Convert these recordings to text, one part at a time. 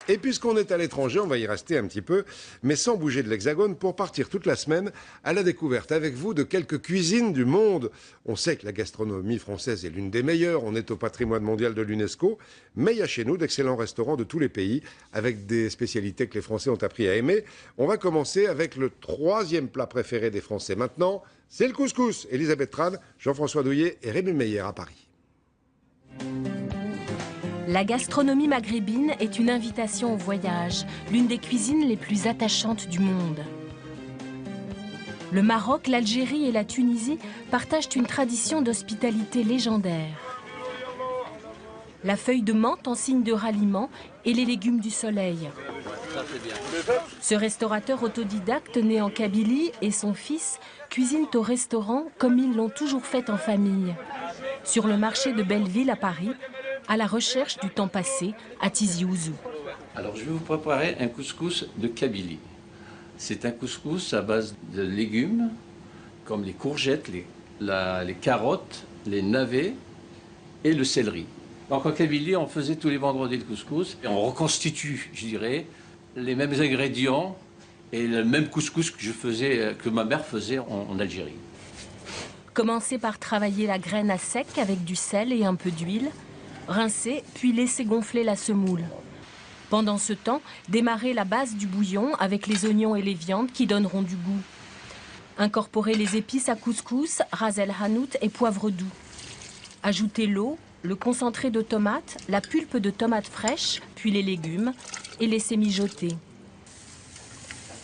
Et puisqu'on est à l'étranger, on va y rester un petit peu, mais sans bouger de l'Hexagone, pour partir toute la semaine à la découverte avec vous de quelques cuisines du monde. On sait que la gastronomie française est l'une des meilleures, on est au patrimoine mondial de l'UNESCO, mais il y a chez nous d'excellents restaurants de tous les pays, avec des spécialités que les Français ont appris à aimer. On va commencer avec le troisième plat préféré des Français maintenant, c'est le couscous. Elisabeth Tran, Jean-François Douillet et Rémi Meyer à Paris. La gastronomie maghrébine est une invitation au voyage, l'une des cuisines les plus attachantes du monde. Le Maroc, l'Algérie et la Tunisie partagent une tradition d'hospitalité légendaire. La feuille de menthe en signe de ralliement et les légumes du soleil. Ce restaurateur autodidacte né en Kabylie et son fils cuisinent au restaurant comme ils l'ont toujours fait en famille. Sur le marché de Belleville à Paris, à la recherche du temps passé à Tizi Ouzou. Alors je vais vous préparer un couscous de Kabylie. C'est un couscous à base de légumes comme les courgettes, les carottes, les navets et le céleri. Donc en Kabylie, on faisait tous les vendredis le couscous et on reconstitue, je dirais, les mêmes ingrédients et le même couscous que ma mère faisait en Algérie. Commencez par travailler la graine à sec avec du sel et un peu d'huile. Rincer, puis laisser gonfler la semoule. Pendant ce temps, démarrez la base du bouillon avec les oignons et les viandes qui donneront du goût. Incorporez les épices à couscous, ras el hanout et poivre doux. Ajoutez l'eau, le concentré de tomate, la pulpe de tomate fraîche, puis les légumes et laissez mijoter.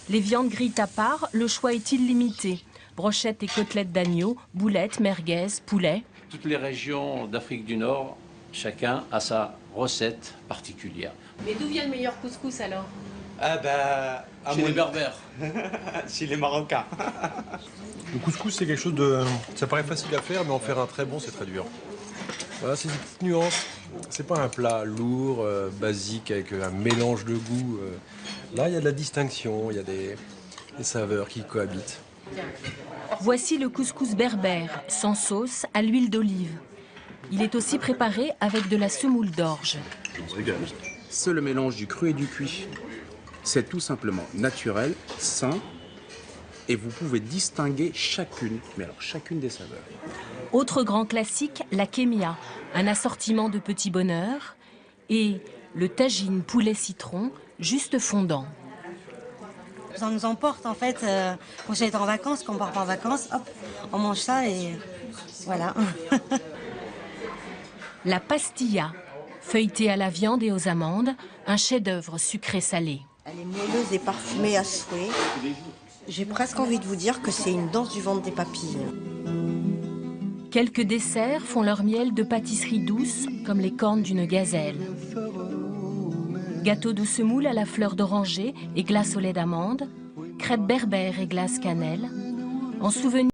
Les viandes grillent à part, le choix est illimité. Brochettes et côtelettes d'agneau, boulettes, merguez, poulet. Toutes les régions d'Afrique du Nord, chacun a sa recette particulière. Mais d'où vient le meilleur couscous alors? Chez les Berbères. Chez les Marocains. Le couscous, c'est quelque chose de... Ça paraît facile à faire, mais en faire un très bon, c'est très dur. Voilà, c'est des petites nuances. C'est pas un plat lourd, basique, avec un mélange de goûts. Là, il y a de la distinction, il y a des saveurs qui cohabitent. Voici le couscous berbère, sans sauce, à l'huile d'olive. Il est aussi préparé avec de la semoule d'orge. C'est le mélange du cru et du cuit. C'est tout simplement naturel, sain, et vous pouvez distinguer chacune des saveurs. Autre grand classique, la kémia, un assortiment de petits bonheurs, et le tagine poulet citron, juste fondant. Ça nous emporte en fait, quand j'étais en vacances, quand on part en vacances, hop, on mange ça et voilà. La pastilla, feuilletée à la viande et aux amandes, un chef-d'œuvre sucré-salé. Elle est moelleuse et parfumée à souhait. J'ai presque envie de vous dire que c'est une danse du ventre des papilles. Quelques desserts font leur miel de pâtisserie douce, comme les cornes d'une gazelle. Gâteau de semoule à la fleur d'oranger et glace au lait d'amande, crêpes berbères et glace cannelle. En souvenir